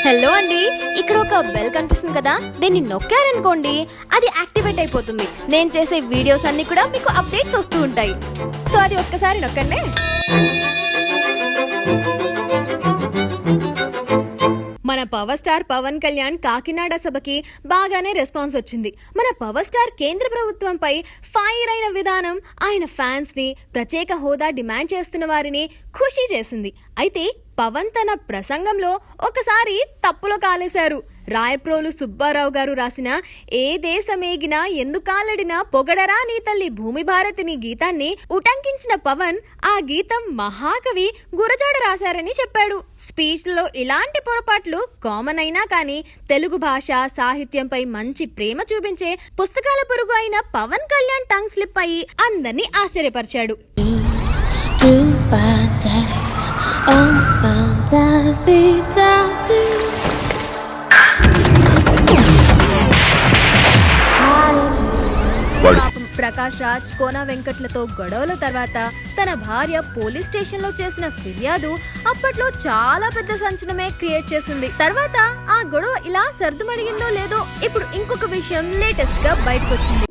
Hello అండి, ఇక్కడ ఒక బెల్ కనిపిస్తుంది కదా, దీన్ని నొక్కారనుకోండి అది యాక్టివేట్ అయిపోతుంది. నేను చేసే వీడియోస్ అన్ని కూడా మీకు అప్డేట్స్ వస్తూ ఉంటాయి. సో అది ఒక్కసారి నొక్కండి. మన పవర్ స్టార్ పవన్ కళ్యాణ్ కాకినాడ సభకి బాగానే రెస్పాన్స్ వచ్చింది. మన పవర్ స్టార్ కేంద్ర ప్రభుత్వంపై ఫైర్ అయిన విధానం ఆయన ఫ్యాన్స్ ని, ప్రత్యేక హోదా డిమాండ్ చేస్తున్న వారిని ఖుషీ చేసింది. అయితే పవన్ తన ప్రసంగంలో ఒకసారి తప్పులో కాలేశారు. రాయప్రోలు సుబ్బారావు గారు రాసిన ఏ దేశమేగినా ఎందుకాలడినా పొగడరా నీ తల్లి భూమి భారతిని గీతాన్ని ఉటంకించిన పవన్ ఆ గీతం మహాకవి గురజాడ రాశారని చెప్పాడు. స్పీచ్ లో ఇలాంటి పొరపాట్లు కామన్ అయినా కానీ తెలుగు భాష సాహిత్యంపై మంచి ప్రేమ చూపించే పుస్తకాల పురుగు అయిన పవన్ కళ్యాణ్ టంగ్ స్లిప్ అయ్యి అందరినీ ఆశ్చర్యపరిచాడు. ప్రకాష్ రాజ్, కోన వెంకట్లతో గొడవల తర్వాత తన భార్య పోలీస్ స్టేషన్ లో చేసిన ఫిర్యాదు అప్పట్లో చాలా పెద్ద సంచలనమే క్రియేట్ చేసింది. తర్వాత ఆ గొడవ ఇలా సర్దుమడిగిందో లేదో ఇప్పుడు ఇంకొక విషయం లేటెస్ట్ గా బయటకు వచ్చింది.